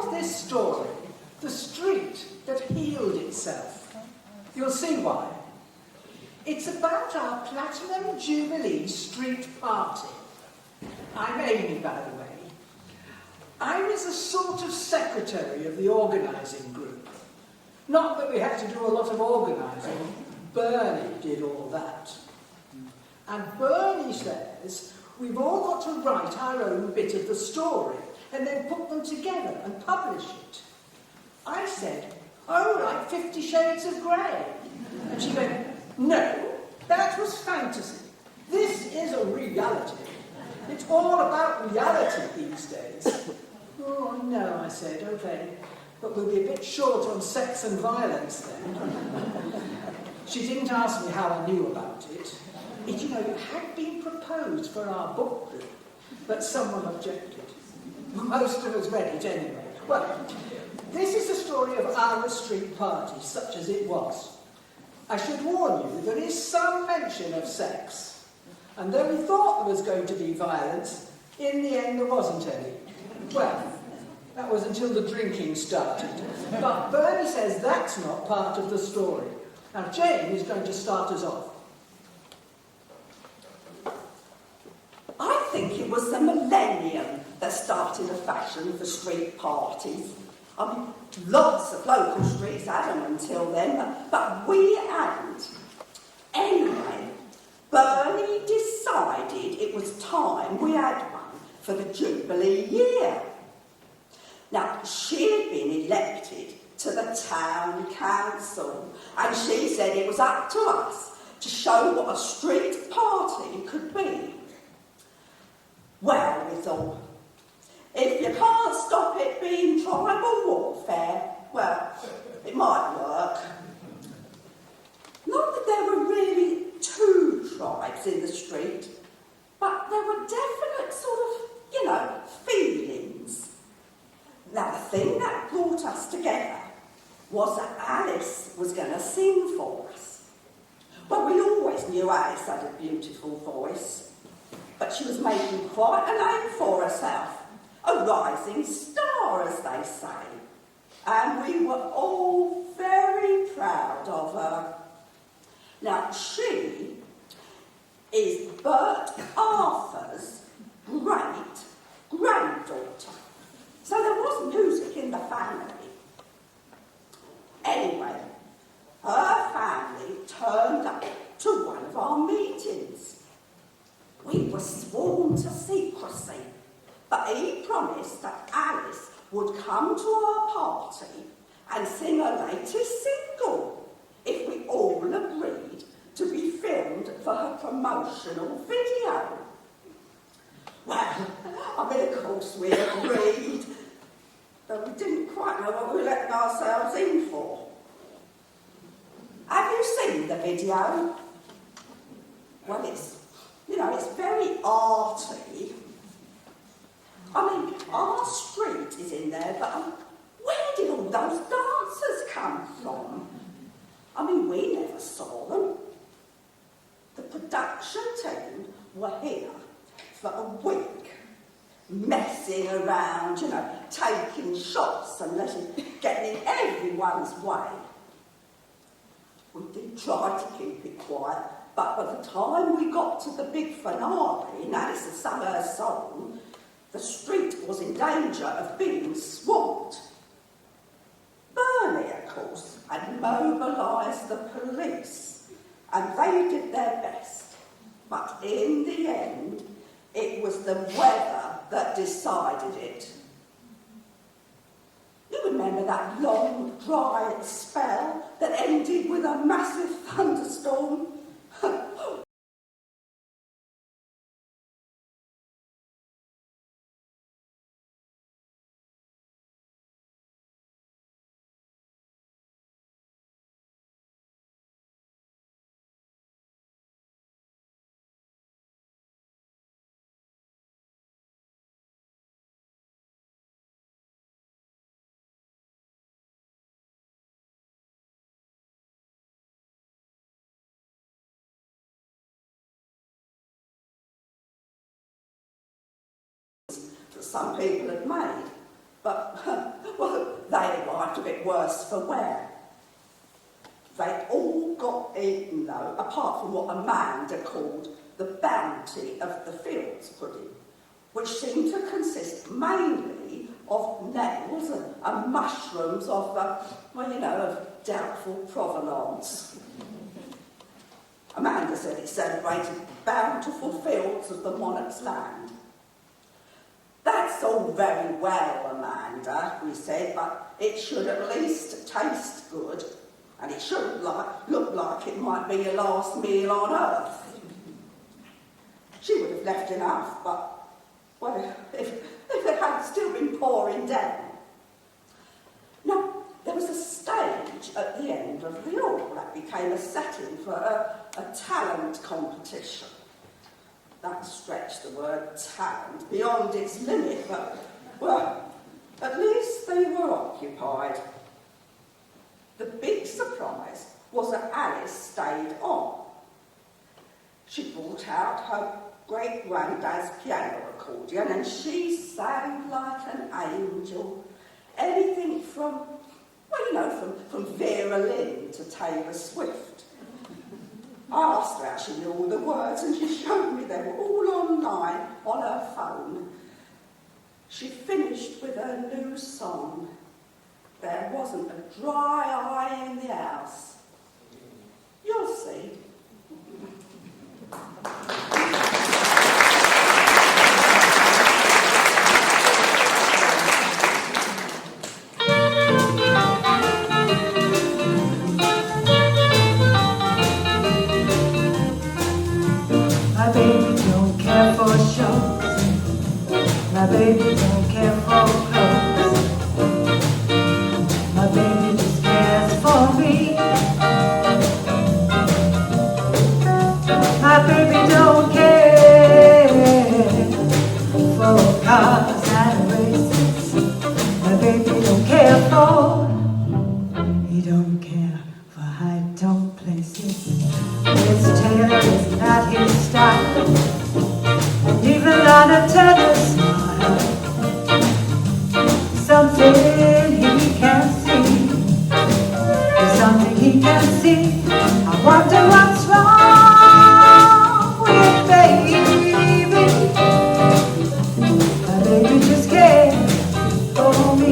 called this story The Street That Healed Itself. You'll see why. It's about our Platinum Jubilee Street Party. I'm Amy, by the way. I was a sort of secretary of the organising group. Not that we had to do a lot of organising. Bernie did all that. And Bernie says we've all got to write our own bit of the story and then put them together and publish it. I said, oh, like 50 Shades of Grey. And she went, no, that was fantasy. This is a reality. It's all about reality these days. Oh, no, I said, okay, but we'll be a bit short on sex and violence then. She didn't ask me how I knew about it. It, you know, it had been proposed for our book group, but someone objected. Most of us read it anyway. Well, this is a story of our street party, such as it was. I should warn you, there is some mention of sex. And though we thought there was going to be violence, in the end there wasn't any. Well, that was until the drinking started. But Bernie says that's not part of the story. Now Jane is going to start us off. I think it was the millennium that started a fashion for street parties. I mean, lots of local streets had them until then, but we hadn't. Anyway, Bernie decided it was time we had one for the Jubilee year. Now, she had been elected to the town council, and she said it was up to us to show what a street party could be. Well, we thought, if you can't stop it being tribal warfare, well, it might work. Not that there were really two tribes in the street, but there were definite sort of, feelings. Now, the thing that brought us together was that Alice was going to sing for us. Well, we always knew Alice had a beautiful voice, but she was making quite a name for herself. A rising star, as they say. And we were all very proud of her. Now, she is Bert Arthur's great-granddaughter. So there was music in the family. Anyway, her family turned up to one of our meetings. We were sworn to secrecy, but he promised that Alice would come to our party and sing her latest single if we all agreed to be filmed for her promotional video. Well, of course we agreed, but we didn't quite know what we were letting ourselves in for. Have you seen the video? Well, it's very arty. I mean, our street is in there, but where did all those dancers come from? I mean, we never saw them. The production team were here for a week, messing around, taking shots and getting in everyone's way. We did try to keep it quiet, but by the time we got to the big finale and Alice had sung her song, the street was in danger of being swamped. Bernie, of course, had mobilised the police, and they did their best. But in the end, it was the weather that decided it. You remember that long, dry spell that ended with a massive thunderstorm? Some people had made, but, bit worse for wear. They all got eaten though, apart from what Amanda called the bounty of the fields pudding, which seemed to consist mainly of nails and mushrooms of, of doubtful provenance. Amanda said it celebrated bountiful fields of the monarch's land. That's all very well, Amanda, we said, but it should at least taste good, and it shouldn't look like it might be your last meal on earth. She would have left enough, but, well, if they had still been pouring down. Now, there was a stage at the end of the hall that became a setting for a talent competition. That stretched the word talent beyond its limit, but, well, at least they were occupied. The big surprise was that Alice stayed on. She brought out her great-granddad's piano accordion and she sang like an angel. Anything from, from Vera Lynn to Taylor Swift. I asked her how she knew all the words and she showed me they were all online on her phone. She finished with her new song. There wasn't a dry eye in the house. You'll see. My baby don't care for shows. My baby don't care for clothes. My baby just cares for me. My baby don't care for cars and races. My baby don't care for. He don't care for high-tone places. His tail is not his style, and even on a tennis smile, something he can see, there's something he can see. I wonder what's wrong with baby. My baby just cares for me.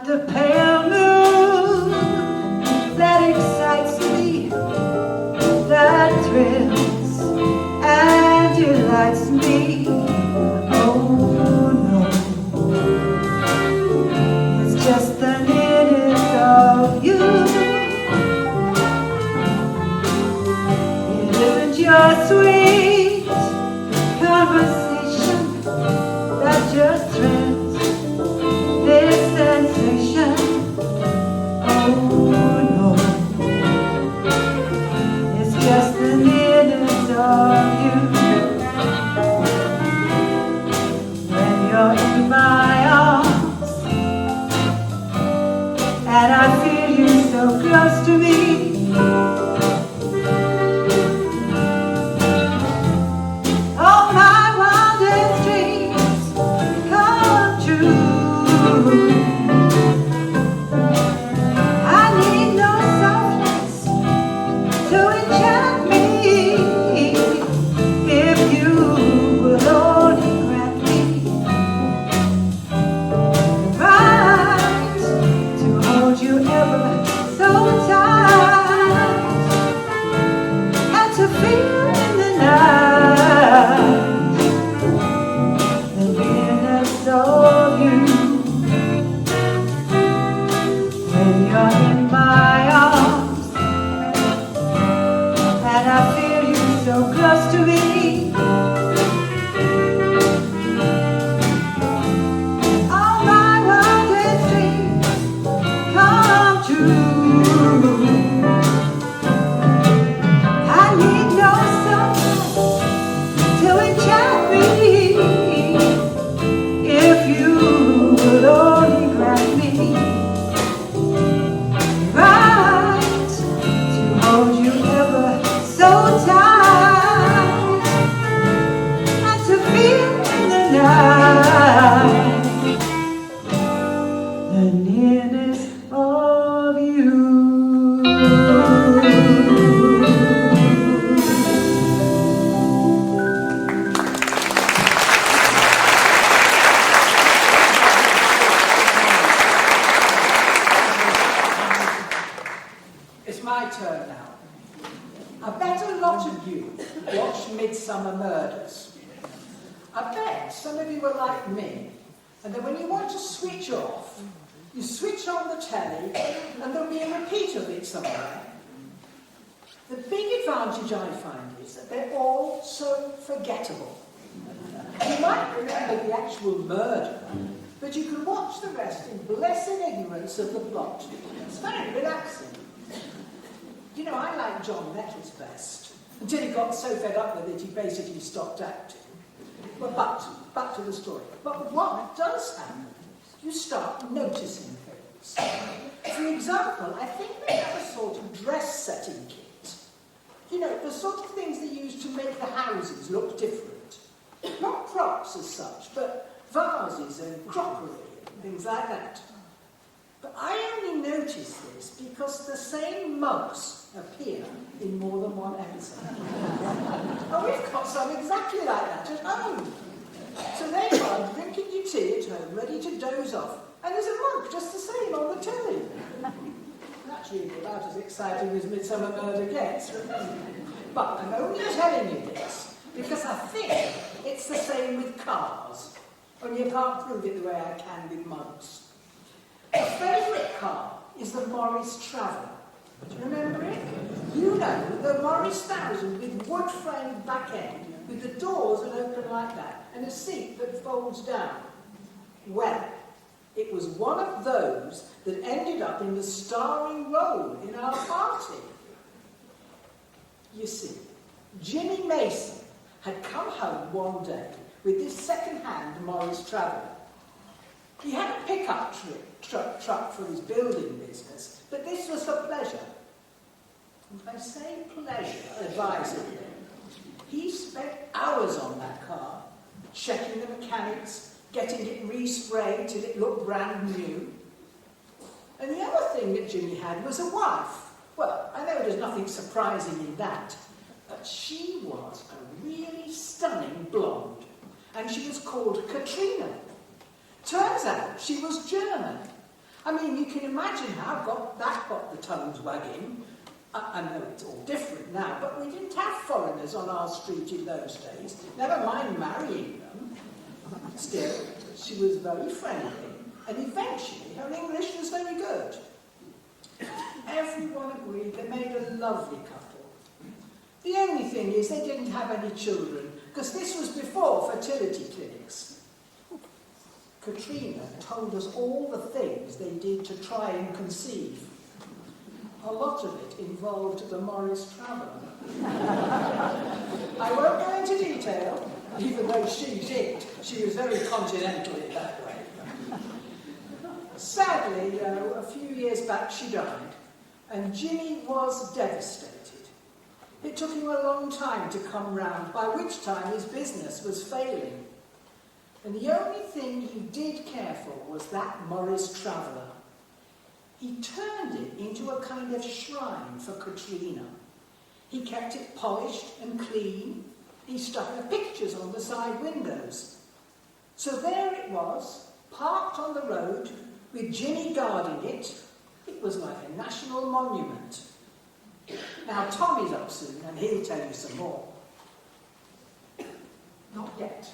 the pale moon that excites me, that thrills and delights me. Oh no, it's just the nearness of you. It isn't your sweet conversation that just thrills this sensation. Oh no, it's just the nearness of you. When you're in my arms and I feel you so close to me, all my wildest dreams come true. I need no softness to enchant me. If you would only grant me the right to hold you ever so tight, and to feel in the night the nearness of you. When you're in my arms and I feel you so close to me, all my wildest dreams come true. I need no sunlight to enchant me. If you would only grant me right to hold you ever so tight, and to feel in the night the nearness of you. It's my turn now. I bet a lot of you watch Midsummer Murders. I bet some of you are like me, and then when you want to switch off, you switch on the telly, and there'll be a repeat of it somewhere. The big advantage I find is that they're all so forgettable. You might remember the actual murder, but you can watch the rest in blessed ignorance of the plot. It's very relaxing. You know, I like John Nettles best, until he got so fed up with it he basically stopped acting. But back to the story. But what does happen? You start noticing things. For example, I think they have a sort of dress-setting kit. You know, the sort of things they use to make the houses look different. Not props as such, but vases and crockery and things like that. But I only notice this because the same mugs appear in more than one episode. Oh, we've got some exactly like that at home. So there you are, drinking your tea at home, ready to doze off, and there's a mug just the same on the telly. That's really about as exciting as Midsummer Murder gets. But I'm only telling you this because I think it's the same with cars. Only you can't prove it the way I can with mugs. My favourite car is the Morris Traveller. Do you remember it? You know, the Morris 1000 with wood-framed back end, with the doors that open like that, and a seat that folds down. Well, it was one of those that ended up in the starring role in our party. You see, Jimmy Mason had come home one day with this second-hand Morris Traveller. He had a pickup truck for his building business, but this was for pleasure. And I say pleasure advisedly. He spent hours on that car, checking the mechanics, getting it resprayed till it looked brand new. And the other thing that Jimmy had was a wife. Well, I know there's nothing surprising in that, but she was a really stunning blonde, and she was called Katrina. Turns out she was German, I mean, you can imagine how that got the tongues wagging. I know it's all different now, but we didn't have foreigners on our street in those days. Never mind marrying them. Still, she was very friendly, and eventually her English was very good. Everyone agreed they made a lovely couple. The only thing is they didn't have any children, because this was before fertility clinics. Katrina told us all the things they did to try and conceive. A lot of it involved the Morris Traveller. I won't go into detail, even though she did. She was very continental in that way. Sadly, a few years back she died, and Jimmy was devastated. It took him a long time to come round, by which time his business was failing. And the only thing he did care for was that Morris Traveller. He turned it into a kind of shrine for Katrina. He kept it polished and clean. He stuck the pictures on the side windows. So there it was, parked on the road, with Jimmy guarding it. It was like a national monument. Now Tommy's up soon and he'll tell you some more. Not yet.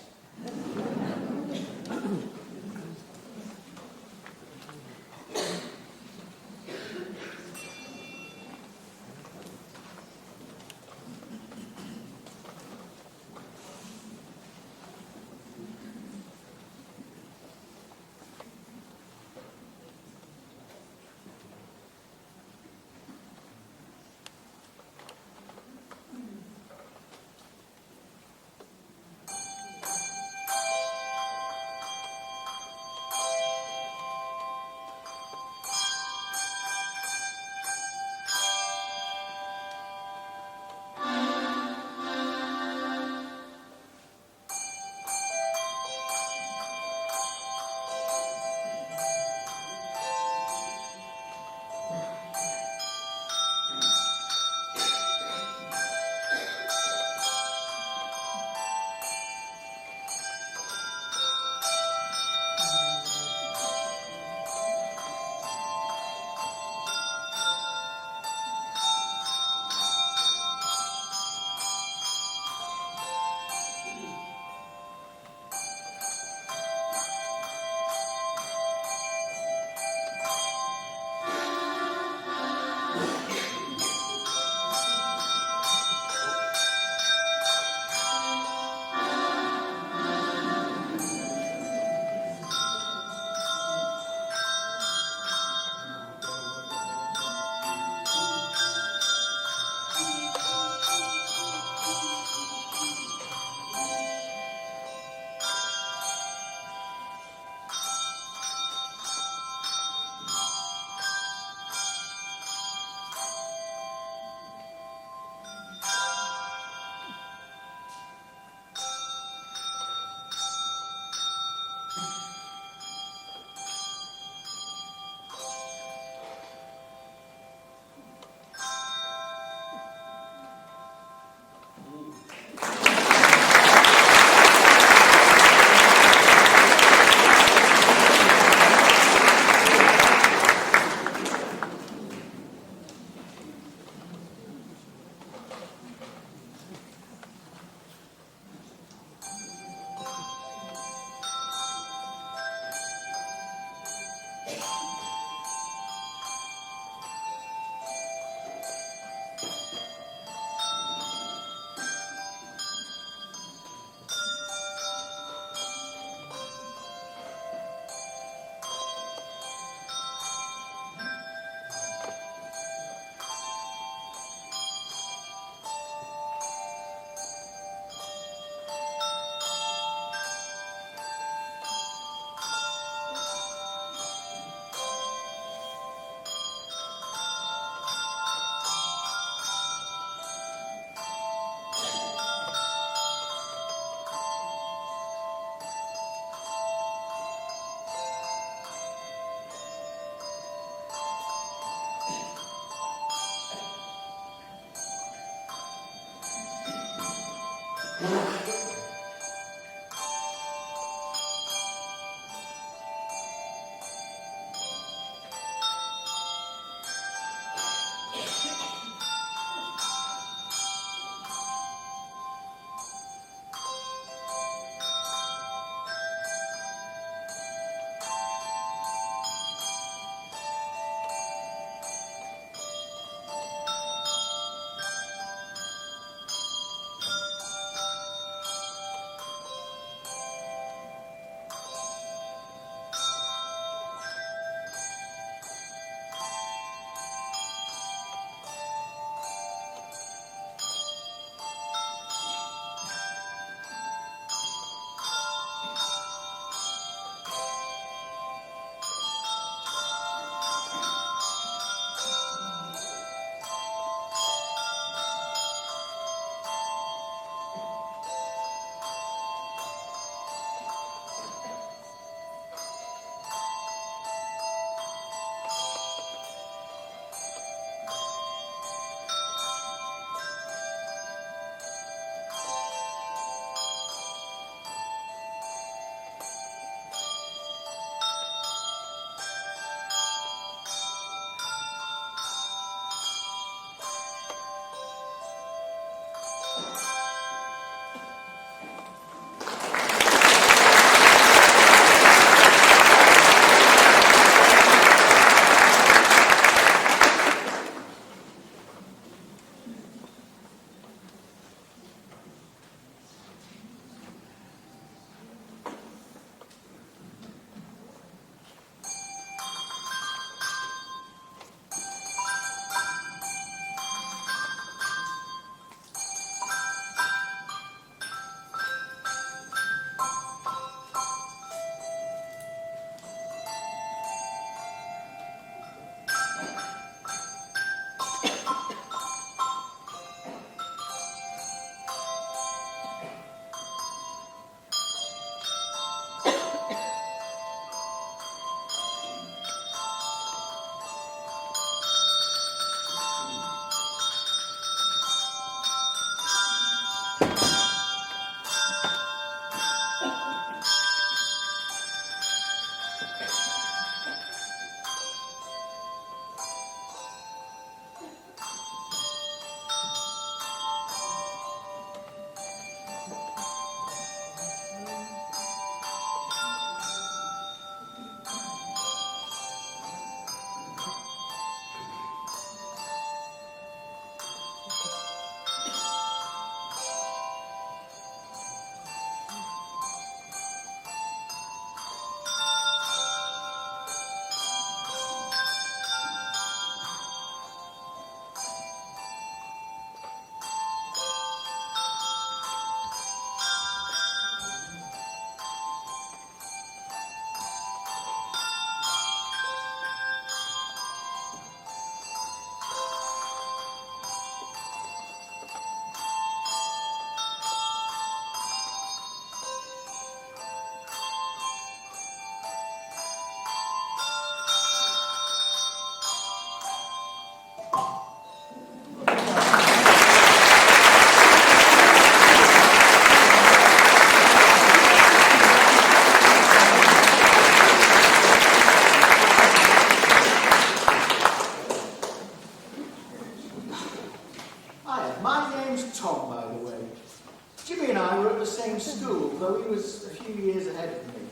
school, though he was a few years ahead of me.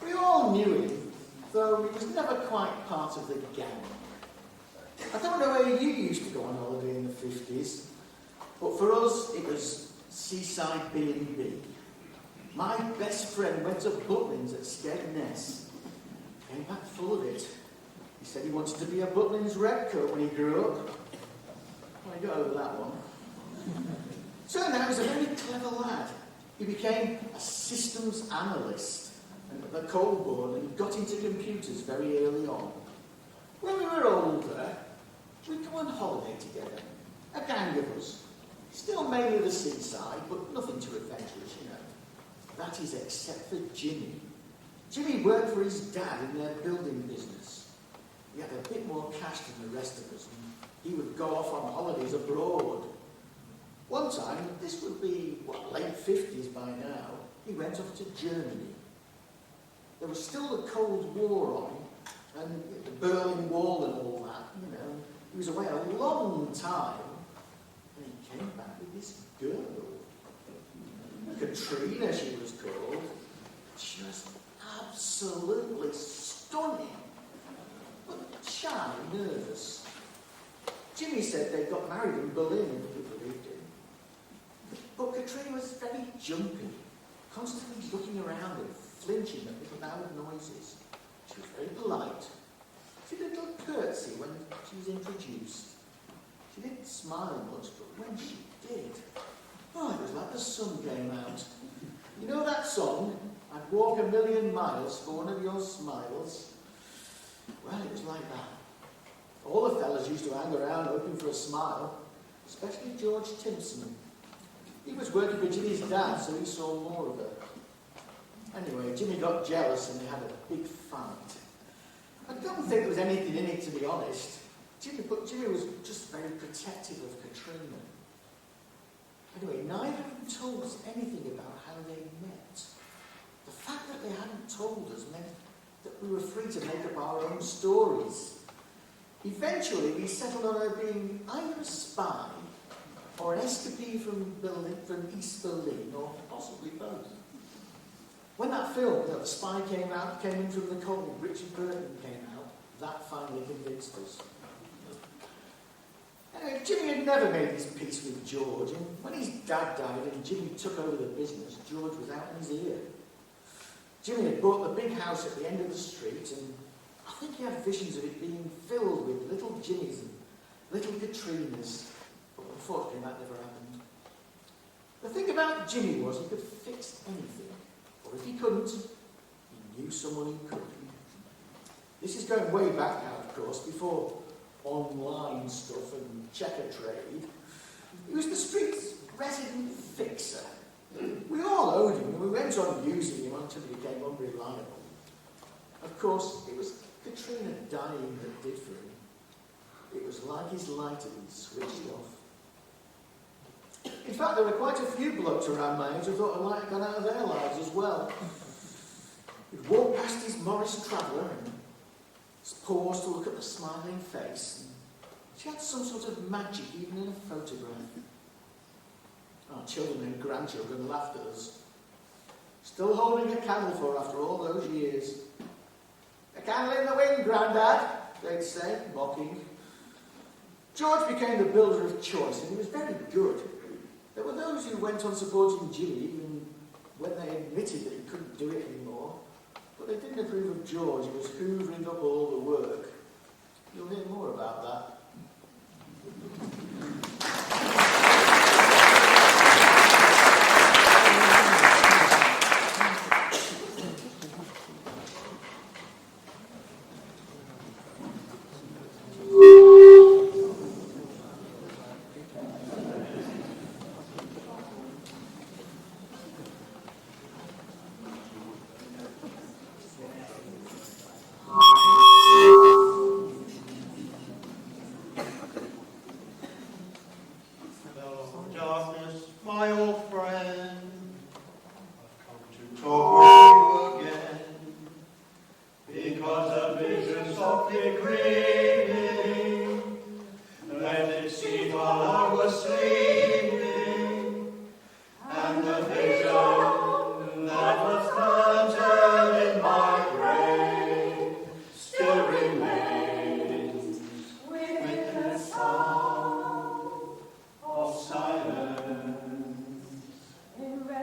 We all knew him, though he was never quite part of the gang. I don't know where you used to go on holiday in the 50s, but for us it was seaside B&B. My best friend went to Butlins at Skegness. Came back full of it. He said he wanted to be a Butlins redcoat when he grew up. Well, I got over that one. Turned out he was a very clever lad. He became a systems analyst at the coal board and got into computers very early on. When we were older, we'd go on holiday together, a gang of us. Still mainly the seaside, but nothing too adventurous, you know. That is except for Jimmy. Jimmy worked for his dad in their building business. He had a bit more cash than the rest of us, and he would go off on holidays abroad. One time, this would be, late 50s by now, he went off to Germany. There was still the Cold War on, and the Berlin Wall and all that, you know. He was away a long time, and he came back with this girl. Katrina, she was called. She was absolutely stunning, but shy, nervous. Jimmy said they got married in Berlin, if you believed him. But Katrina was very jumpy, constantly looking around and flinching at little loud noises. She was very polite. She did a little curtsy when she was introduced. She didn't smile much, but when she did, it was like the sun came out. You know that song, I'd walk 1,000,000 miles for one of your smiles? Well, it was like that. All the fellas used to hang around hoping for a smile, especially George Timpson. He was working for Jimmy's dad, so he saw more of her. Anyway, Jimmy got jealous and they had a big fight. I don't think there was anything in it, to be honest. Jimmy was just very protective of Katrina. Anyway, neither of them told us anything about how they met. The fact that they hadn't told us meant that we were free to make up our own stories. Eventually, we settled on her being either a spy or an escapee from East Berlin, or possibly both. When that film, The Spy, came in from the cold, Richard Burton came out, that finally convinced us. Anyway, Jimmy had never made his peace with George, and when his dad died and Jimmy took over the business, George was out in his ear. Jimmy had bought the big house at the end of the street, and I think he had visions of it being filled with little Jimmys and little Katrinas, but unfortunately that never happened. The thing about Jimmy was he could fix anything, or if he couldn't, he knew someone who could. This is going way back now, of course, before online stuff and checker trade. He was the street's resident fixer. We all owed him, and we went on using him until he became unreliable. Of course, it was Katrina dying that did for him. It was like his light had been switched off. In fact, there were quite a few blokes around my age who thought the light had gone out of their lives as well. He'd walk past his Morris Traveller and paused to look at the smiling face. She had some sort of magic even in a photograph. Our children and grandchildren laughed at us. Still holding a candle for after all those years. A candle in the wind, Grandad, they'd say, mocking. George became the builder of choice, and he was very good. There were those who went on supporting Jimmy even when they admitted that he couldn't do it anymore. But they didn't approve of George, who was hoovering up all the work. You'll hear more about that.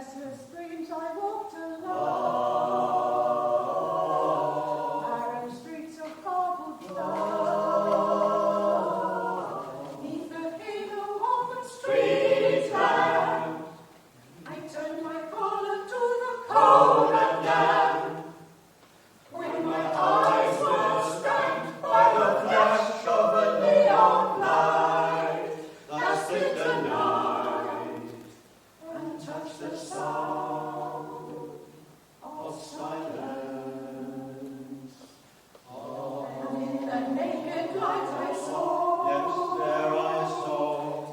desolate streams I walked along, narrow streets of cobbled stone. Neath the halo of the street lamp, I turned my collar to the cold and damp. When my eyes were stabbed by the flash of a neon light that split the night and touched the sound of silence. And in the naked light I saw, Yes, there I saw.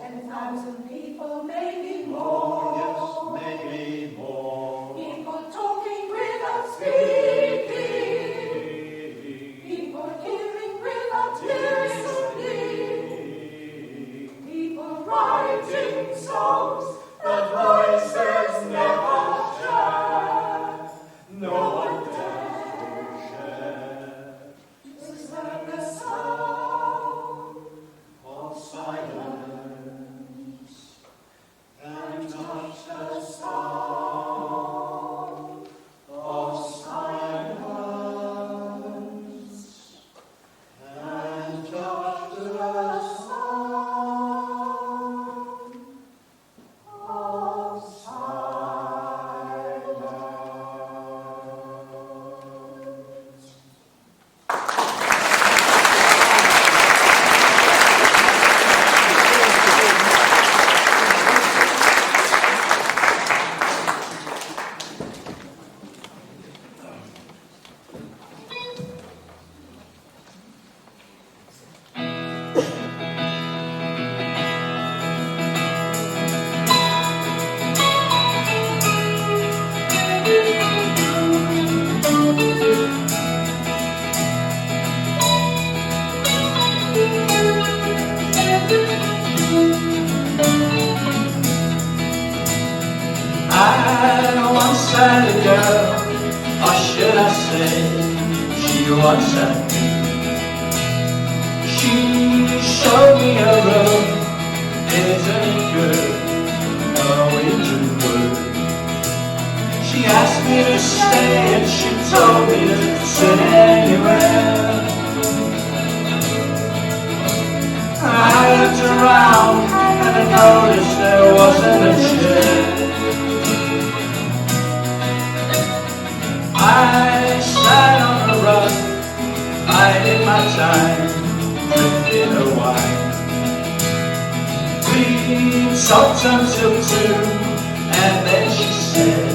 10,000 people, maybe more. Yes, maybe more. People talking without speaking. People hearing without listening. People writing songs that voices never share. No one dared to share. Just like the sound of silence and touch the sound of silence and touch the sound of silence. I once had a girl, or should I say, she once had me. She showed me a room, isn't it good, Norwegian wood. She asked me to stay and she told me to sit anywhere. I looked around and I noticed there wasn't a chair. I sat on the rug, biding my time, drinking her wine. We talked until 2, and then she said,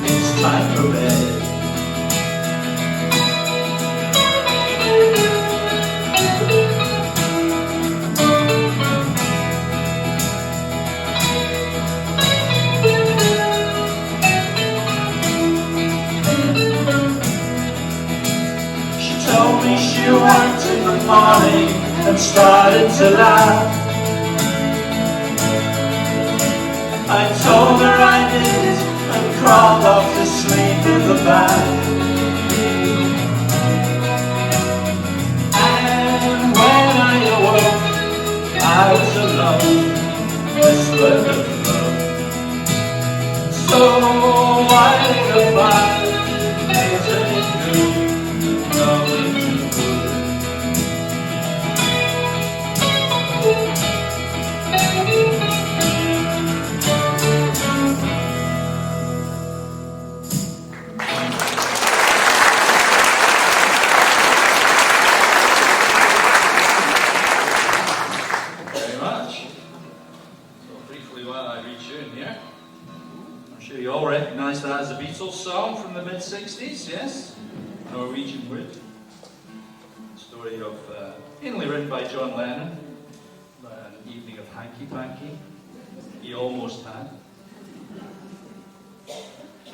it's time for bed. Told me she worked in the morning and started to laugh. I told her I did and crawled off to sleep in the bath. And when I awoke, I was alone, whispered of love. So why the fire, isn't it good? Very much. So briefly while I read you in here, I'm sure you all recognise that as a Beatles song from the mid-60s, yes? Norwegian Wood. Story of, mainly written by John Lennon, an evening of hanky-panky. He almost had.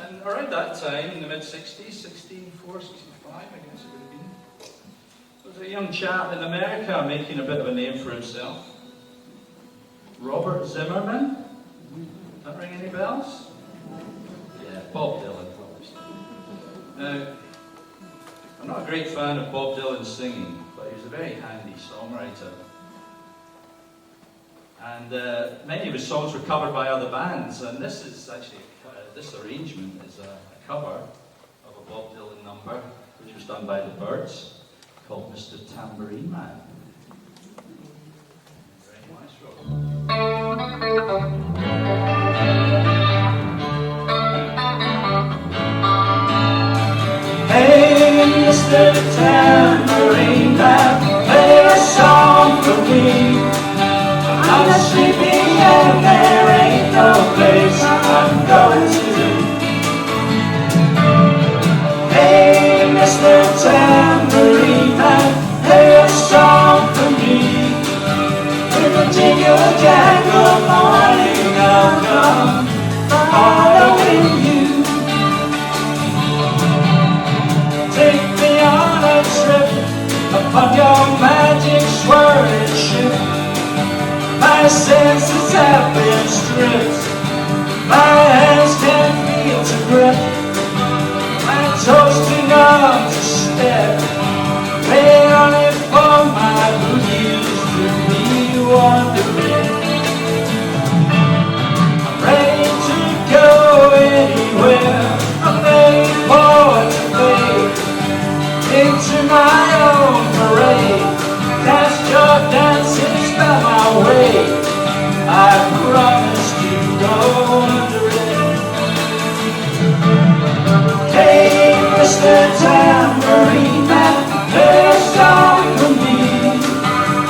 And around that time, in the mid-60s, 64, 65, I guess it would have been, there was a young chap in America making a bit of a name for himself. Robert Zimmerman. Does that ring any bells? Yeah, Bob Dylan, obviously. Now, I'm not a great fan of Bob Dylan's singing, but he was a very handy songwriter. And many of his songs were covered by other bands, and this is actually this arrangement is a cover of a Bob Dylan number which was done by the Birds called Mr. Tambourine Man. Very nice, Hey, Mr. Tambourine Man, play a song for me. I'm not sleepy and there ain't no place I'm going to. Hey, Mr. Tambourine Man, play a song for me. With a jingle jangle morning I'll come following you. Take me on a trip upon your magic swirling ship. My senses have been stripped, my hands can't feel to grip, my toes too numb to step. Wait only for my booties to be wandering. I'm ready to go anywhere, I'm made for to fade into my own parade. Cast your dancing spell my way, I promise to go under it. Hey, Mr. Tambourine Man, play a song for me.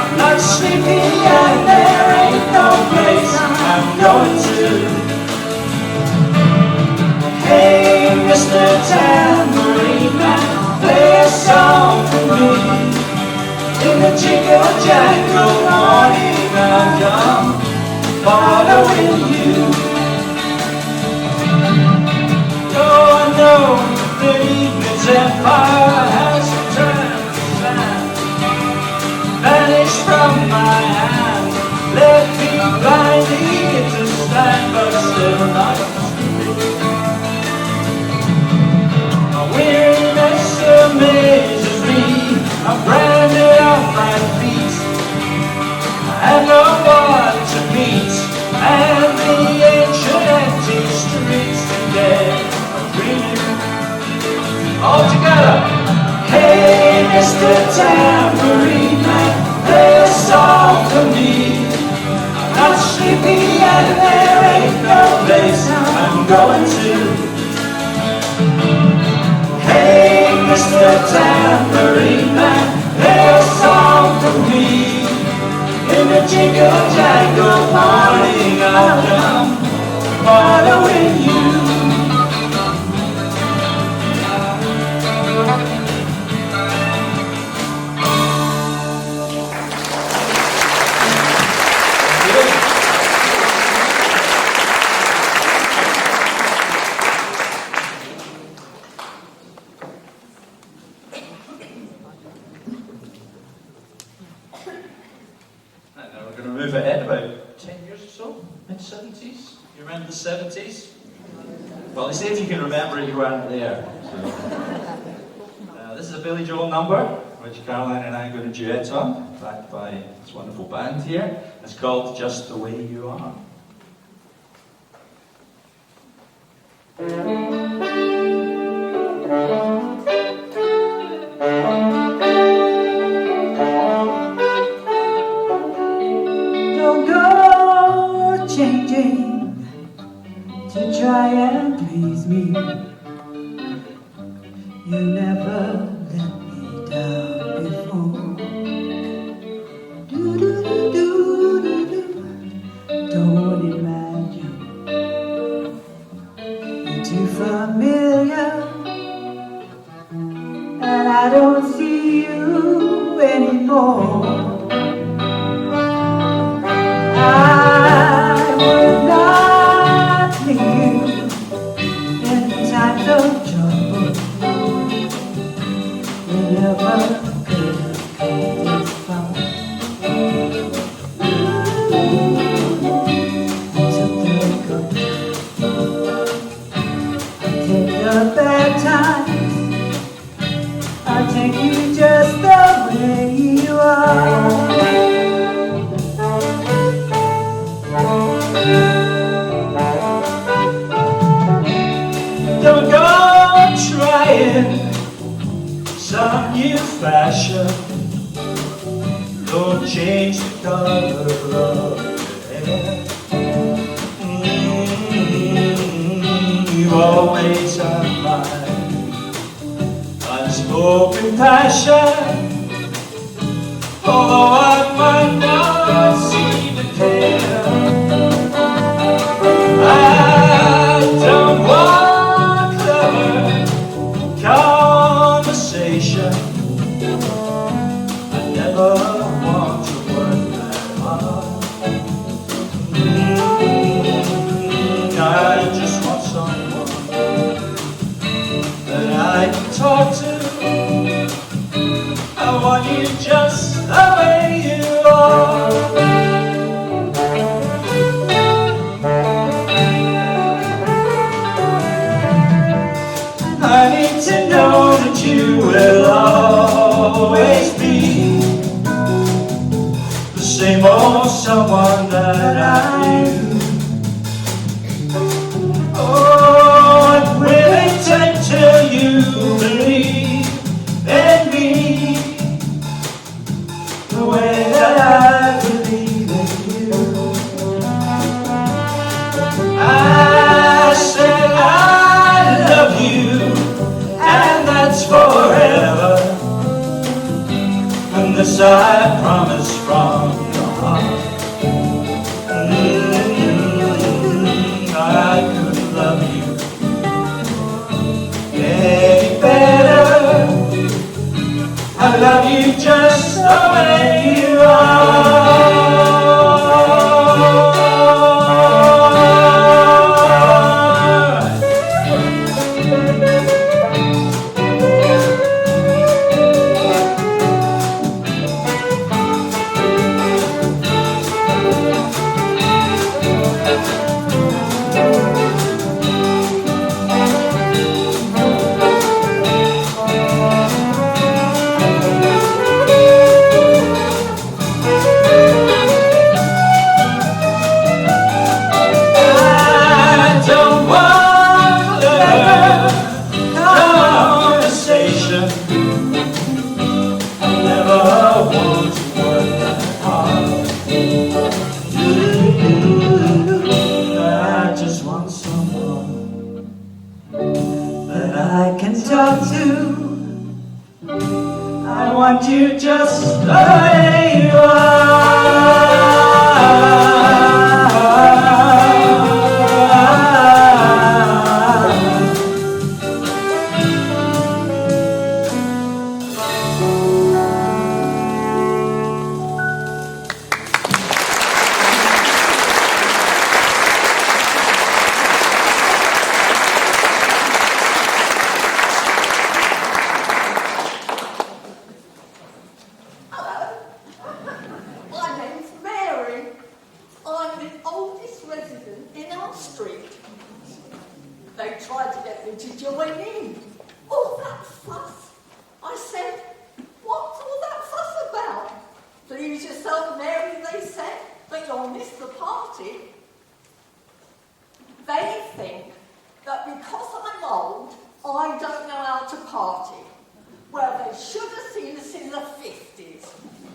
I'm not sleepy and there ain't no place I'm going to. Hey, Mr. Tambourine Man, play a song for me. In the jingle jangle morning I'll come following you. Oh, I know the evening's empire has turned to sand, vanished from my hand, left me blindly to stand, but still not free. My weariness amazes me, I'm branded on my feet, I have no one to meet, and the ancient empty streets today are dreaming all together. Hey, Mr. Tambourine Man, play a song for me. I'm not sleepy and there ain't no place I'm going to. Hey, Mr. Tambourine Man, play a song for me. In the jingle jangle morning I'll come following you. We're going to move ahead about 10 years or so, mid-70s. You remember the 70s? Well, let's see if you can remember it, you weren't there. So. This is a Billy Joel number, which Caroline and I are going to duet on, backed by this wonderful band here. It's called Just the Way You Are. Don't go changing to try and please me. You never let me down before. Do. Don't imagine you're too familiar, and I don't see you anymore. I will not leave you in times of trouble. We never could have come this far. I took the good times, I take the bad times, I take you just the way you are. Don't go trying some new fashion. Don't change the color of your hair. You always have my unspoken passion. Although I might not seem to care, I don't want clever conversation. I never want to work that hard. I just want someone that I can talk to. I want you just the way you are. I need to know that you will always be the same old someone that I knew. Oh, it really take till you believe in me the way that I believe in you. I said I love you, and that's forever. And this I promise from your heart. I couldn't love you any better. I love you just the way you are. I can talk to. I want you just the way you are. They tried to get me to join in. All that fuss. I said, what's all that fuss about? Please yourself, Mary, they said, but you'll miss the party. They think that because I'm old, I don't know how to party. Well, they should have seen us in the 50s.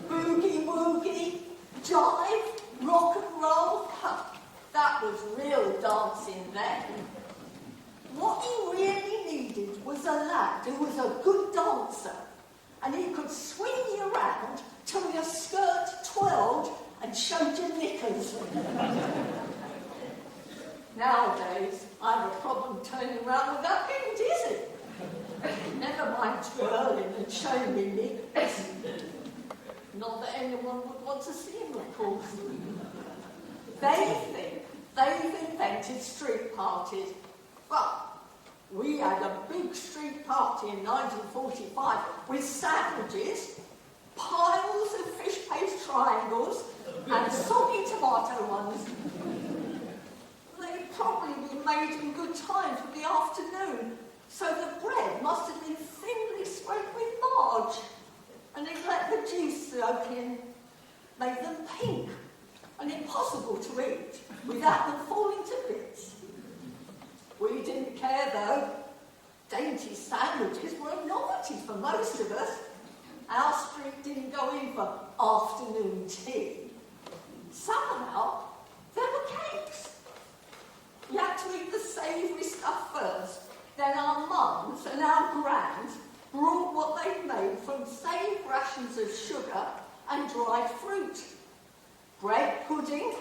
Boogie woogie, jive, rock and roll. That was real dancing then. What he really needed was a lad who was a good dancer, and he could swing you around till your skirt twirled and showed your knickers. Nowadays, I have a problem turning around without getting dizzy. Never mind twirling and showing me knickers. Not that anyone would want to see him, of course. They think they've invented street parties. Well, we had a big street party in 1945 with sandwiches, piles of fish paste triangles, and soggy tomato ones. They'd probably been made in good time for the afternoon, so the bread must have been thinly spread with marge, and it let the juice soak in, made them pink and impossible to eat without them falling to bits. We didn't care though. dainty sandwiches were a novelty for most of us. Our street didn't go in for afternoon tea. Somehow, there were cakes. We had to eat the savoury stuff first. Then our mums and our grands brought what they'd made from saved rations of sugar and dried fruit. Bread pudding,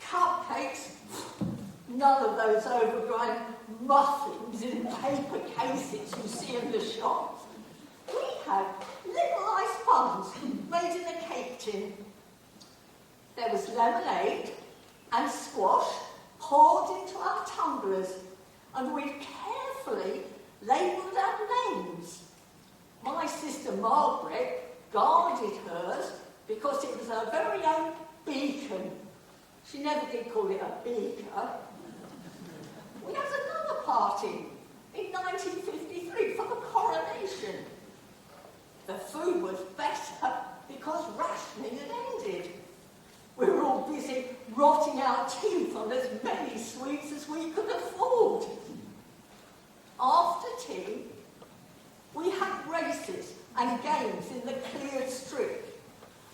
cupcakes, none of those overgrown muffins in paper cases you see in the shops. We had little ice buns made in a cake tin. There was lemonade and squash poured into our tumblers, and we'd carefully labelled our names. My sister Margaret guarded hers because it was her very own beacon. She never did call it a beaker. We had another party in 1953 for the coronation. The food was better because rationing had ended. We were all busy rotting our teeth on as many sweets as we could afford. After tea, we had races and games in the cleared street.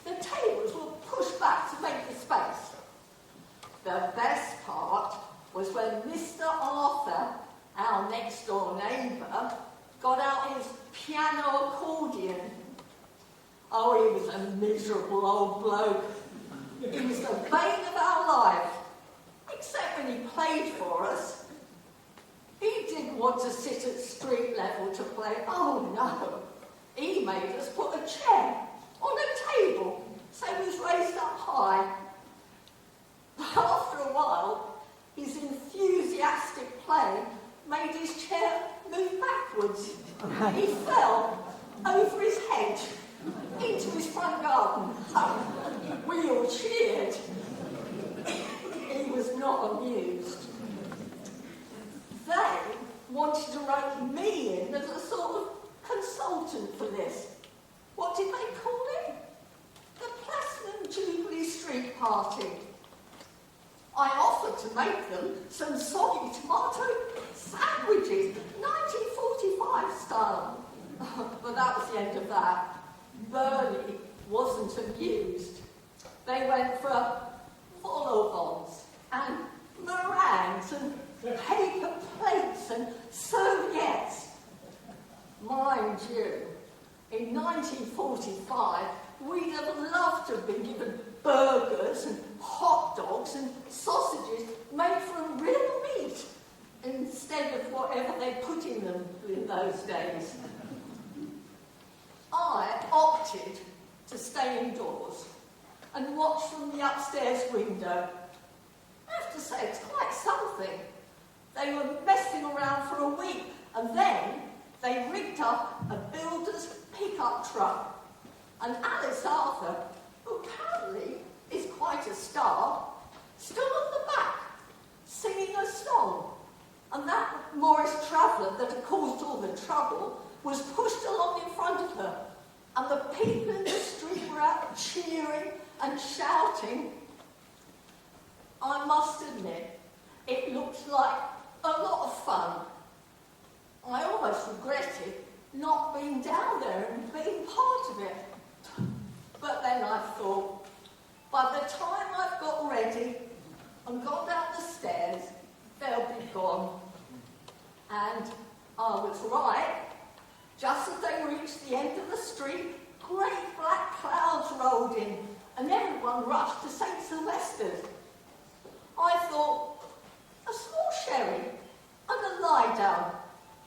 The tables were pushed back to make the space. The best part was when Mr. Arthur, our next door neighbour, got out his piano accordion. Oh, he was a miserable old bloke. He was the bane of our life, except when he played for us. He didn't want to sit at street level to play. Oh no, he made us put a chair on a table so it was raised up high. But after a while, his enthusiastic playing made his chair move backwards. He fell over his hedge into his front garden. We all cheered. He was not amused. They wanted to write me in as a sort of consultant for this. What did they call it? The Platinum Jubilee Street Party. I offered to make them some soggy tomato sandwiches, 1945 style. But that was the end of that. Bernie wasn't amused. They went for vol-au-vents and meringues and paper plates and serviettes. Mind you, in 1945, we'd have loved to have been given burgers and hot dogs and sausages made from real meat instead of whatever they put in them in those days. I opted to stay indoors and watch from the upstairs window. I have to say, it's quite something. They were messing around for a week, and then they rigged up a builder's pickup truck. And Alice Arthur, who apparently is quite a star, stood on the back, singing a song. And that Morris Traveller that had caused all the trouble was pushed along in front of her. And the people in the street were out cheering and shouting. I must admit, it looked like a lot of fun. I almost regretted not being down there and being part of it. But then I thought, by the time I've got ready and gone down the stairs, they'll be gone. And I was right. Just as they reached the end of the street, great black clouds rolled in, and everyone rushed to St. Sylvester's. I thought, a small sherry and a lie-down.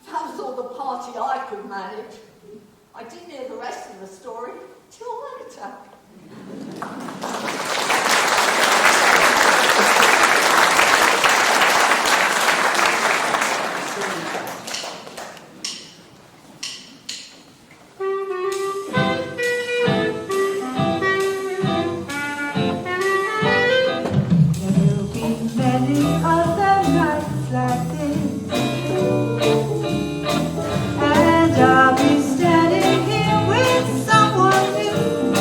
That was all the party I could manage. I didn't hear the rest of the story till later. I'll be standing here with someone new.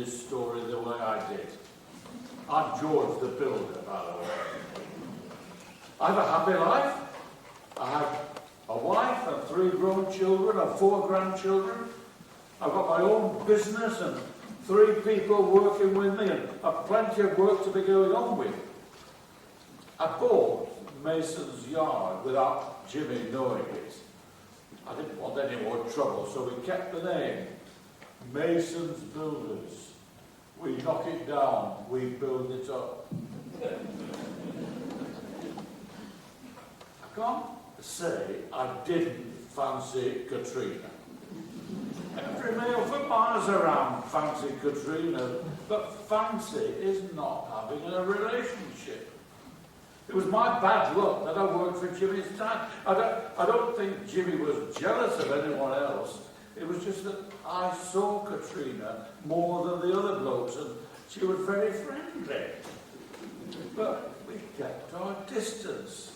this story the way I did. I'm George the Builder, by the way. I have a happy life. I have a wife and 3 grown children and 4 grandchildren. I've got my own business and 3 people working with me and I've plenty of work to be going on with. I bought Mason's yard without Jimmy knowing it. I didn't want any more trouble, so we kept the name. Mason's Builders. We knock it down, we build it up. I can't say I didn't fancy Katrina. Every male for miles around fancied Katrina, but fancy is not having a relationship. It was my bad luck that I worked for Jimmy's dad. I don't think Jimmy was jealous of anyone else. It was just that I saw Katrina more than the other blokes, and she was very friendly. But we kept our distance.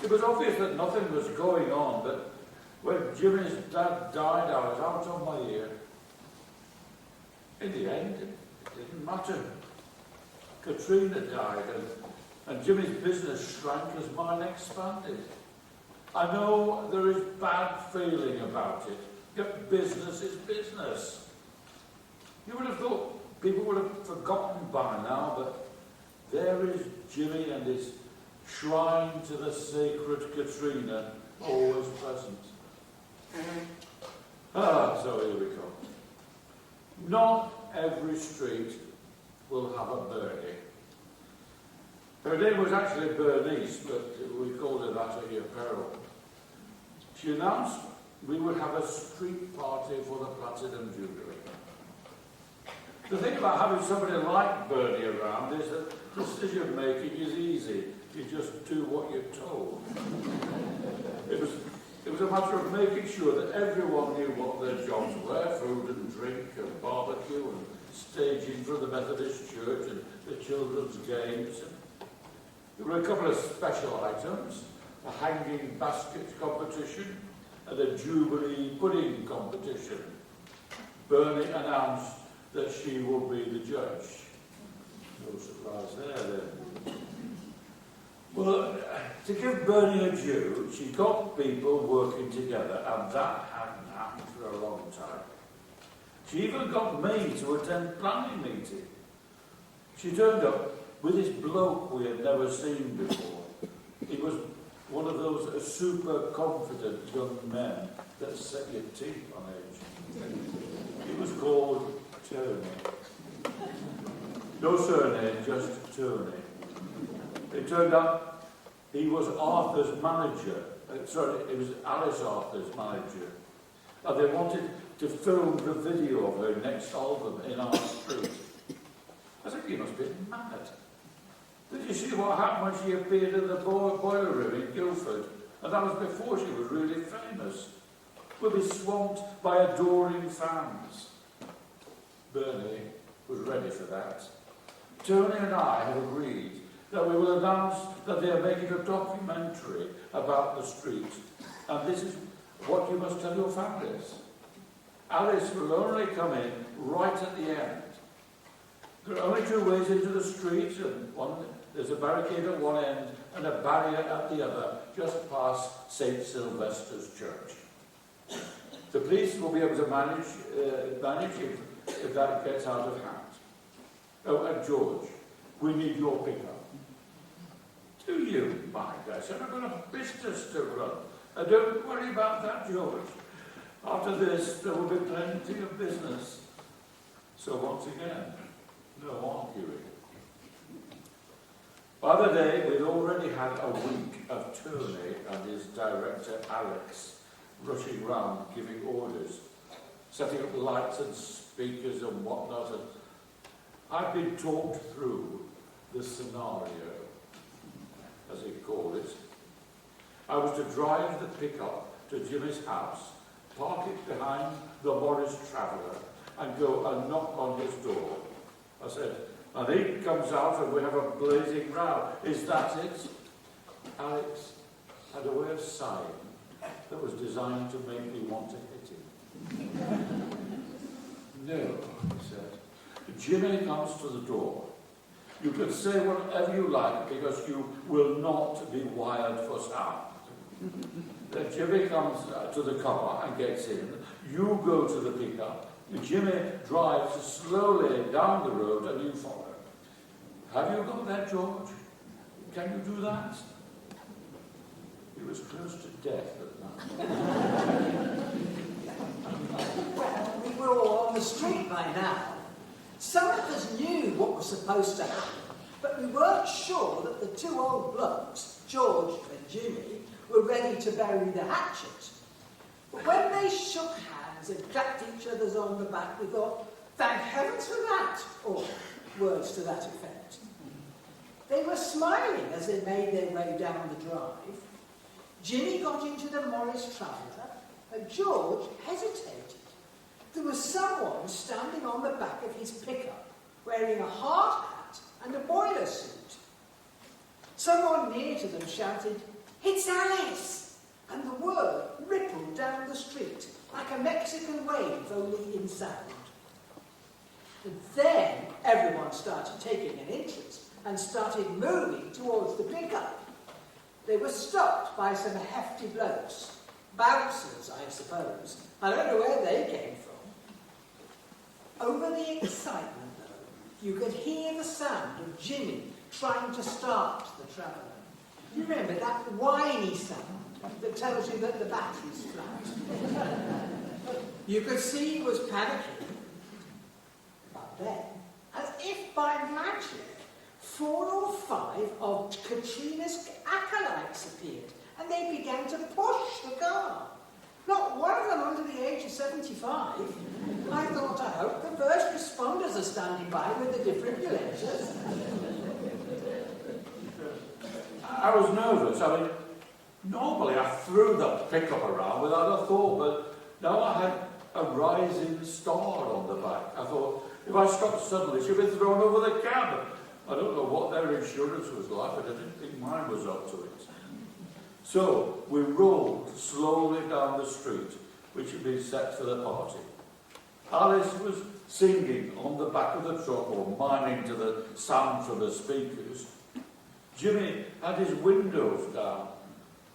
It was obvious that nothing was going on, but when Jimmy's dad died, I was out on my ear. In the end, it didn't matter. Katrina died, and Jimmy's business shrank as mine expanded. I know there is bad feeling about it, but business is business. You would have thought people would have forgotten by now, but there is Jimmy and his shrine to the sacred Katrina, always present. So here we go. Not every street will have a Bernie. Her name was actually Bernice, but we called her that at your peril. She announced we would have a street party for the Platinum Jubilee. The thing about having somebody like Bernie around is that decision making is easy. You just do what you're told. It was a matter of making sure that everyone knew what their jobs were, food and drink and barbecue and staging for the Methodist Church and the children's games. There were a couple of special items, a hanging basket competition and a Jubilee pudding competition. Bernie announced that she would be the judge. No surprise there then. Well, to give Bernie a due, she got people working together, and that hadn't happened for a long time. She even got me to attend planning meeting. She turned up with this bloke we had never seen before. He was one of those super confident young men that set your teeth on edge. He was called Tony. No surname, just Tony. It turned out he was Arthur's manager. It was Alice Arthur's manager. And they wanted to film the video of her next album in our street. I said, you must be mad. Did you see what happened when she appeared in the boiler room in Guildford? And that was before she was really famous. We'll be swamped by adoring fans. Bernie was ready for that. Tony and I have agreed that we will announce that they are making a documentary about the street, and this is what you must tell your families. Alice will only come in right at the end. There are only 2 ways into the street, and there's a barricade at one end and a barrier at the other, just past St. Sylvester's Church. The police will be able to manage if that gets out of hand. Oh, and George, we need your pickup. Do you mind us? I've got a business to run. Don't worry about that, George. After this, there will be plenty of business. So once again, no arguing. By the day, we'd already had a week of Tony and his director, Alex, rushing round giving orders, setting up lights and speakers and whatnot. And I'd been talked through the scenario, as he called it. I was to drive the pickup to Jimmy's house, park it behind the Morris Traveller, and go and knock on his door. I said, and he comes out and we have a blazing row. Is that it? Alex had a way of sighing that was designed to make me want to hit him. No, he said. Jimmy comes to the door. You can say whatever you like because you will not be wired for sound. Then Jimmy comes to the car and gets in. You go to the pickup. Jimmy drives slowly down the road and you follow. Have you got that, George? Can you do that? He was close to death at that. Well, we were all on the street by now. Some of us knew what was supposed to happen, but we weren't sure that the two old blokes, George and Jimmy, were ready to bury the hatchet. But when they shook hands and clapped each other's on the back, we thought, thank heavens for that, or words to that effect. They were smiling as they made their way down the drive. Jimmy got into the Morris Traveller, and George hesitated. There was someone standing on the back of his pickup, wearing a hard hat and a boiler suit. Someone near to them shouted, "It's Alice!" And the word rippled down the street like a Mexican wave, only in sound. And then everyone started taking an interest and started moving towards the pickup. They were stopped by some hefty blokes, bouncers, I suppose. I don't know where they came from. Over the excitement, though, you could hear the sound of Jimmy trying to start the Traveller. You remember that whiny sound that tells you that the battery's flat? You could see he was panicking. But then, as if by magic, 4 or 5 of Katrina's acolytes appeared, and they began to push the car. Not one of them under the age of 75. I thought, I hope the first responders are standing by with the defibrillators. I was nervous. I mean, normally I threw the pickup around without a thought, but now I had a rising star on the back. I thought, if I stopped suddenly, she'd be thrown over the cab. I don't know what their insurance was like, but I didn't think mine was up to it. So we rolled slowly down the street, which had been set for the party. Alice was singing on the back of the truck or miming to the sound from the speakers. Jimmy had his windows down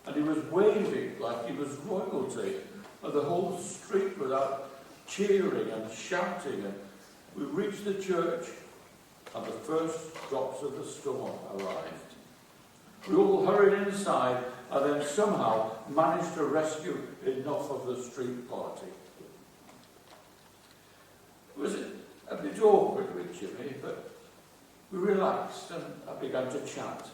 and he was waving like he was royalty, and the whole street was out cheering and shouting. And we reached the church and the first drops of the storm arrived. We all hurried inside and then somehow managed to rescue enough of the street party. It was a bit awkward with Jimmy, but we relaxed and I began to chant.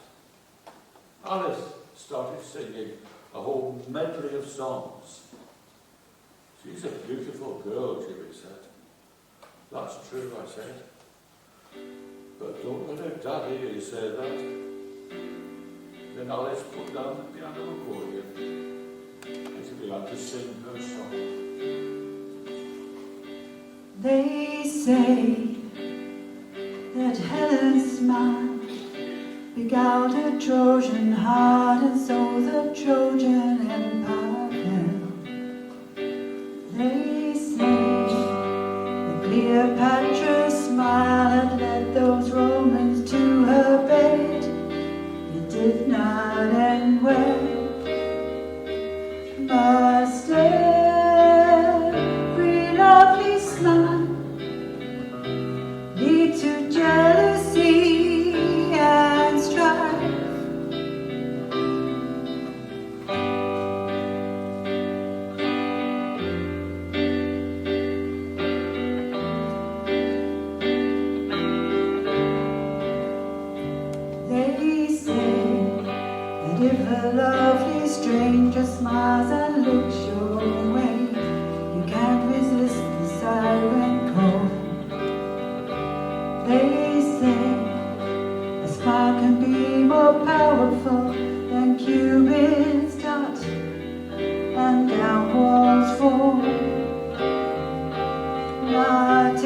Alice started singing a whole medley of songs. "She's a beautiful girl," Jimmy said. "That's true," I said. "But don't let her daddy hear you say that." Then Alice put down the piano accordion and she began to sing her song. They say that Helen's smile beguiled a Trojan heart, and so the Trojan Empire fell. They say that Cleopatra's smile had led those Romans to her bed. It did not end well, but every lovely smile lead to jealousy and strife. They say that if a lovely stranger smiles and looks your way, you can't resist the siren call. They say a smile can be more powerful than Cupid's dart, and down walls fall. Not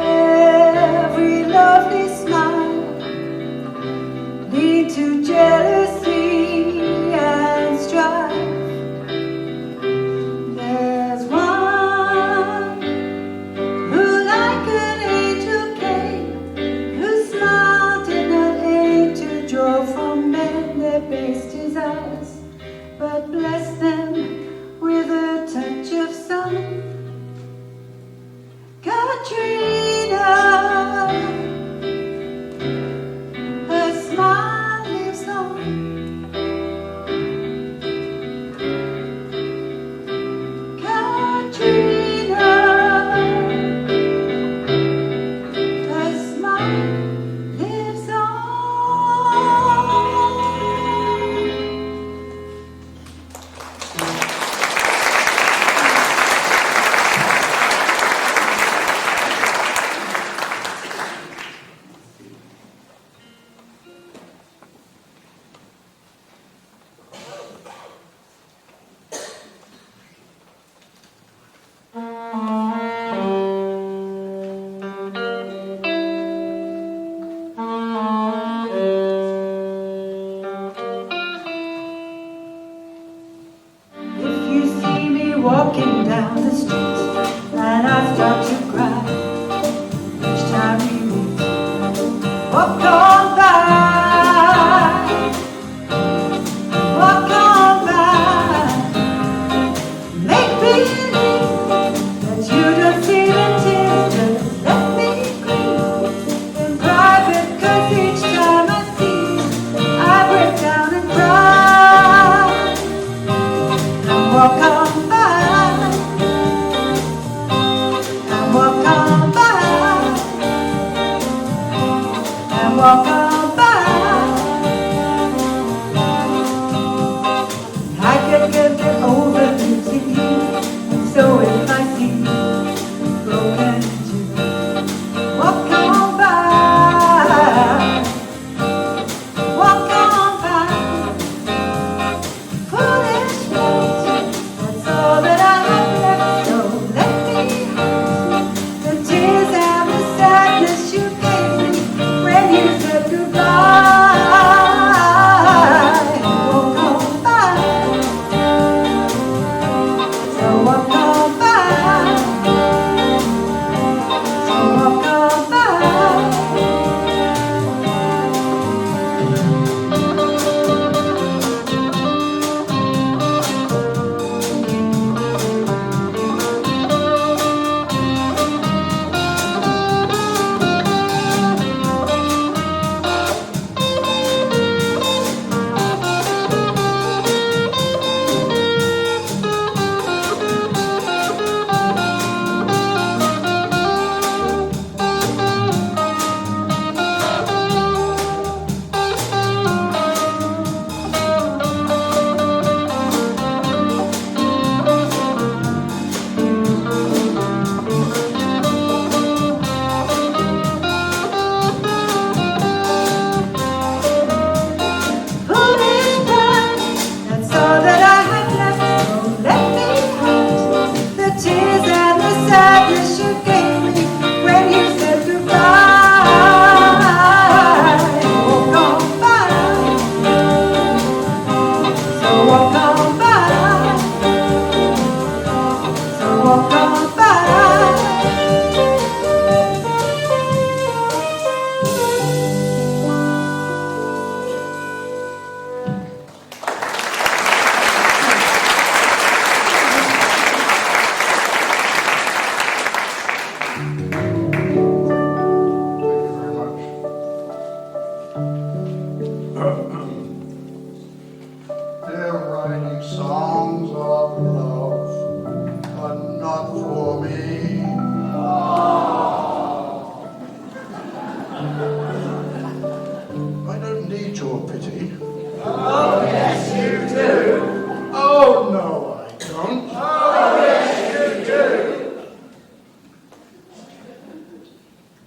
every lovely smile lead to jealousy and strife. There's one who like an angel walk on by. I could get over losing you, so if I see you broken too, walk on by, walk on by. Foolish words, that's all that I have left, so let me hide the tears and the sadness you gave me when you said goodbye. Walk on by, so walk on by, so walk on by. Foolish pride, that's all that I have left, so let me hide the tears and the sadness you gave me when you said goodbye. Walk on by, so walk on by, so walk on by. They're writing songs of love, but not for me. I don't need your pity. Oh, yes, you do. Oh, no, I don't. Oh, yes, you do.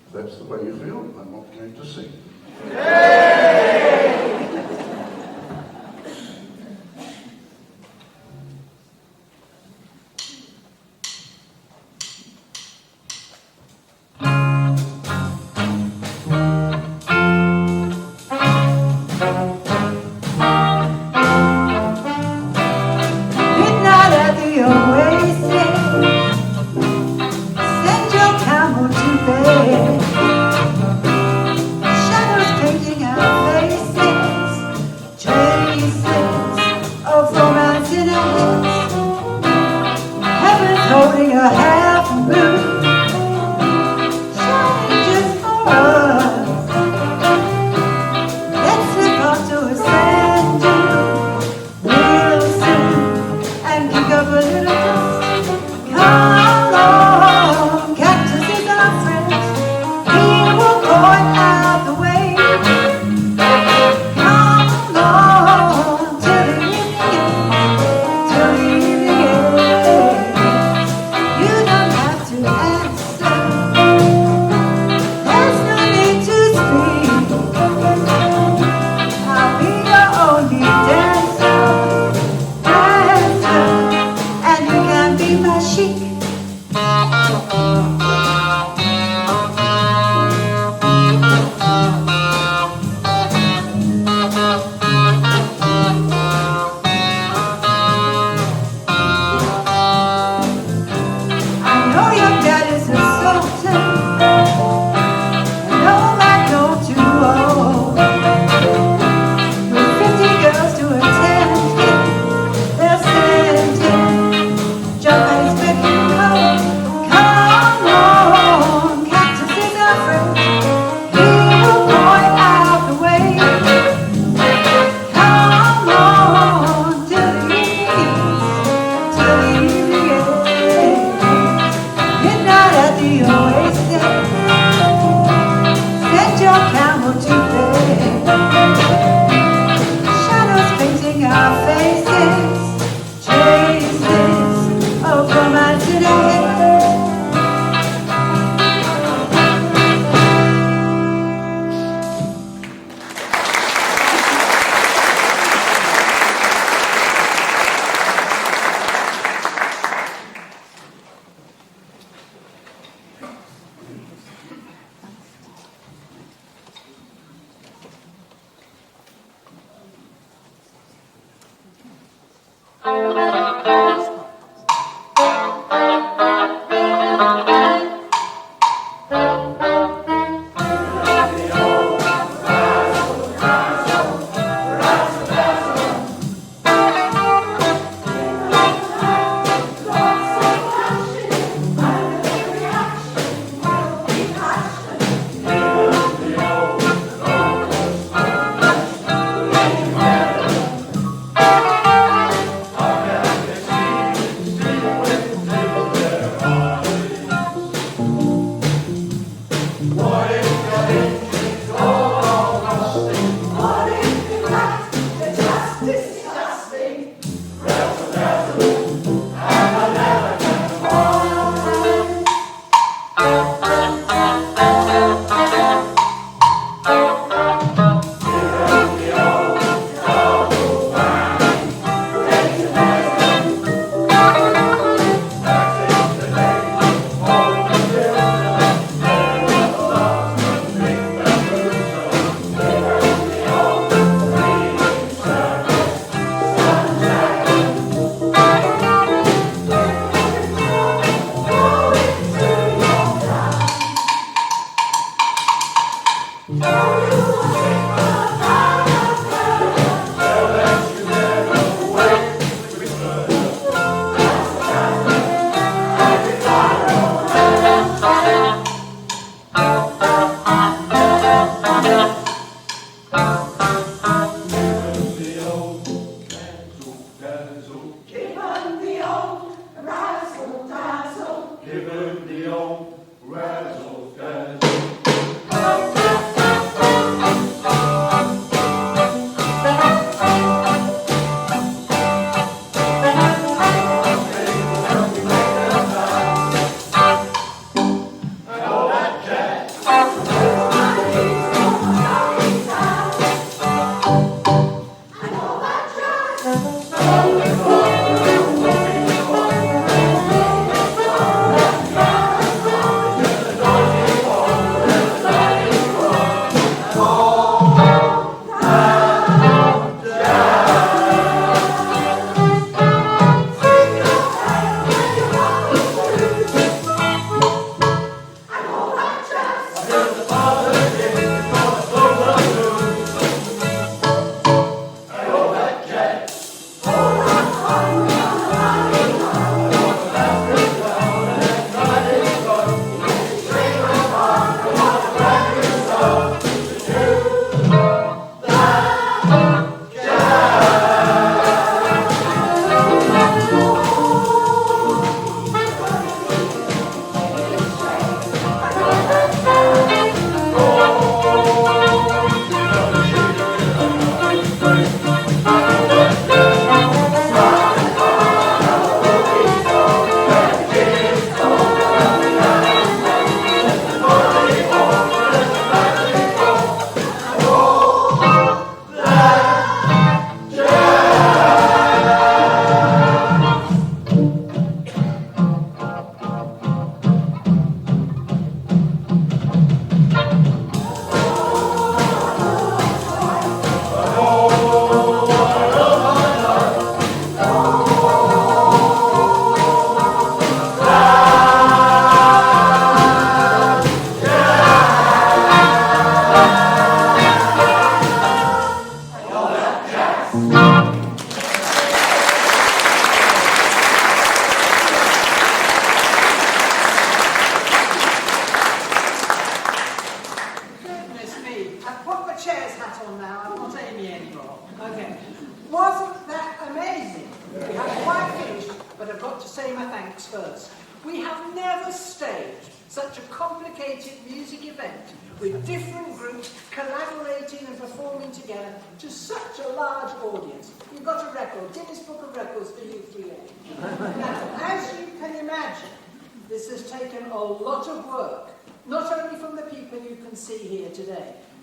If that's the way you feel, I'm not going to sing. Midnight at the oasis, send your camel to bed. Shadows painting out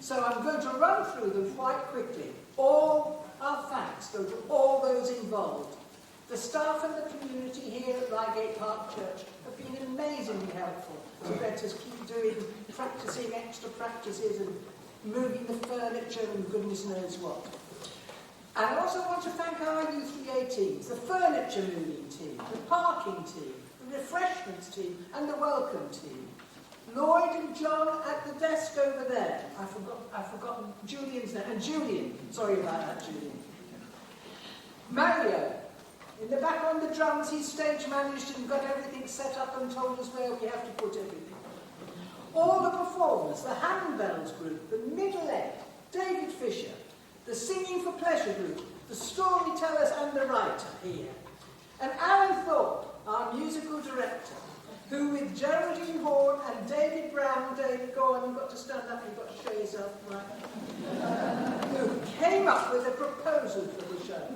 So I'm going to run through them quite quickly. All our thanks go to all those involved. The staff and the community here at Reigate Park Church have been amazingly helpful to let us keep doing, practising extra practices and moving the furniture and goodness knows what. And I also want to thank our U3A teams, the furniture moving team, the parking team, the refreshments team, and the welcome team. Lloyd and John at the desk over there. I've forgotten Julian's name. And Julian. Sorry about that, Julian. Mario. In the back on the drums, he stage managed and got everything set up and told us where we have to put everything. All the performers, the handbells group, the middle egg, David Fisher, the Singing for Pleasure group, the storytellers and the writer here. And Alan Thorpe, our musical director, who with Geraldine Horn and David Brown, David, go on, you've got to stand up, you've got to show yourself, right? Who came up with a proposal for the show.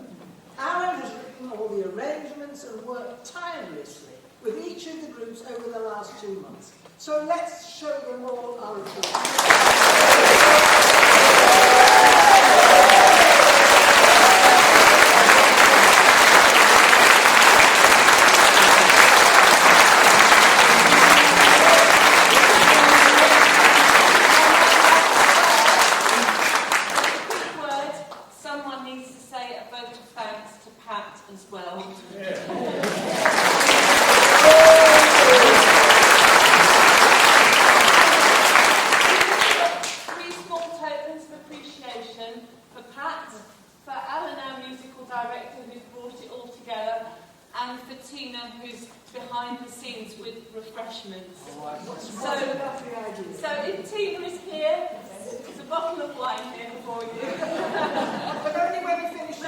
Alan has written all the arrangements and worked tirelessly with each of the groups over the last 2 months. So let's show them all our appreciation. So if Tina is here, there's a bottle of wine here for you. But only when we finish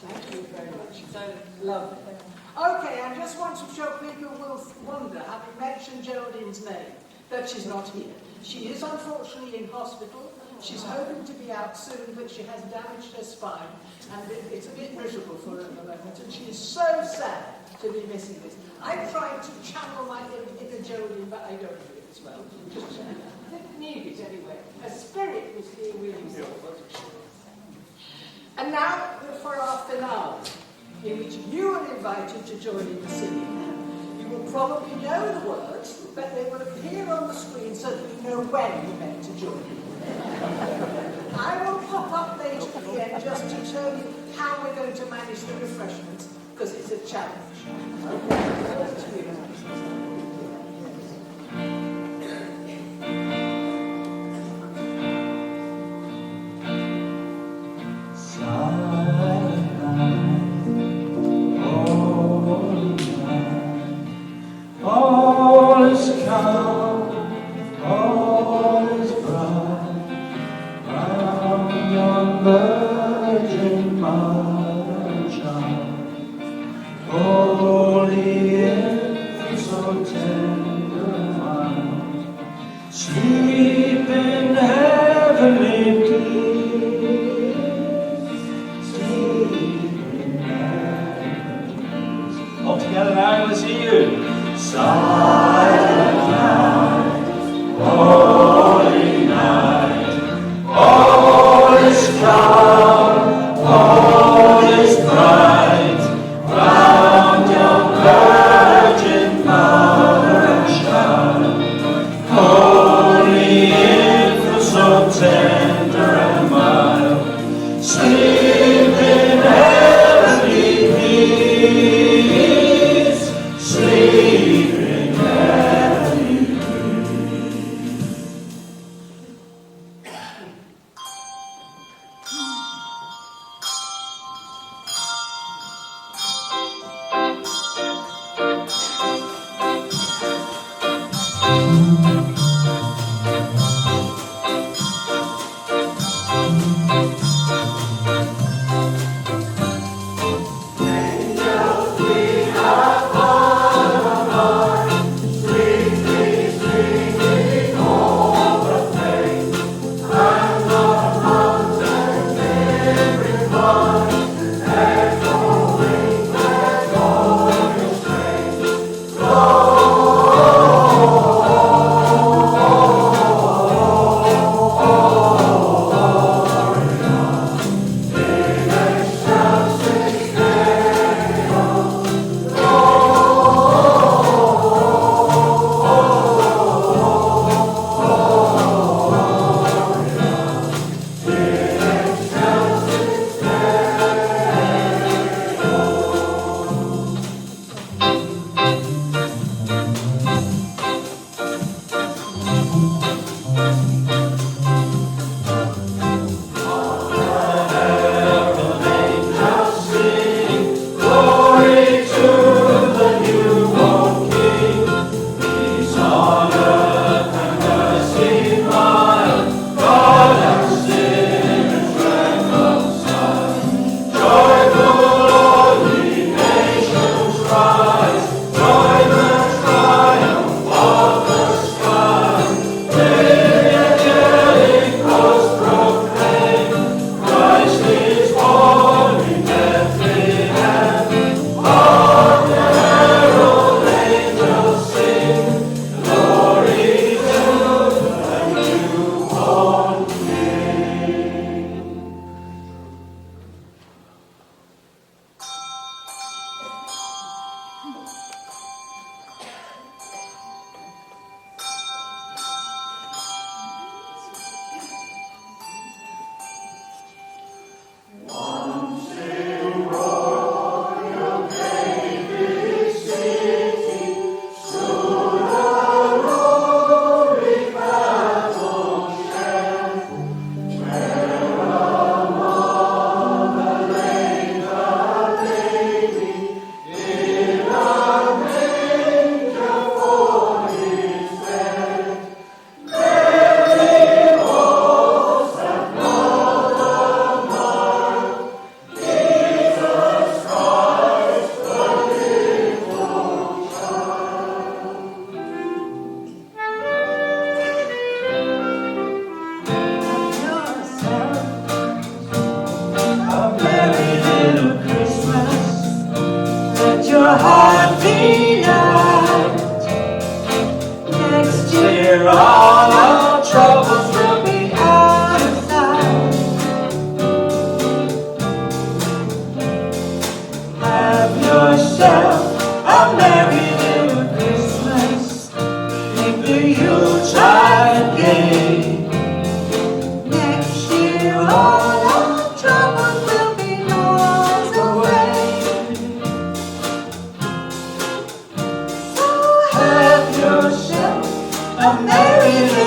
Thank you very much. So lovely. Okay, I just want to show people will wonder, having mentioned Geraldine's name, that she's not here. She is unfortunately in hospital. She's hoping to be out soon, but she has damaged her spine, and it's a bit miserable for her at the moment, and she is so sad to be missing this. I've tried to channel my inner Geraldine, but I don't do it as well. I didn't need it anyway. Her spirit was here really well. And now for our finale, in which you are invited to join in the singing. You will probably know the words, but they will appear on the screen so that you know when you're meant to join in. I will pop up later at the end just to tell you how we're going to manage the refreshments, because it's a challenge. Okay. All is calm, all is bright, round your virgin mother child, holy infant, so tender and mild, sleep in heavenly peace, sleep in heavenly peace. All together now, let's see you. Silent night, holy night, all is calm, all is bright, round your virgin mother shine, holy infant, so tender and mild, sleep in heavenly peace, sleep in a merry little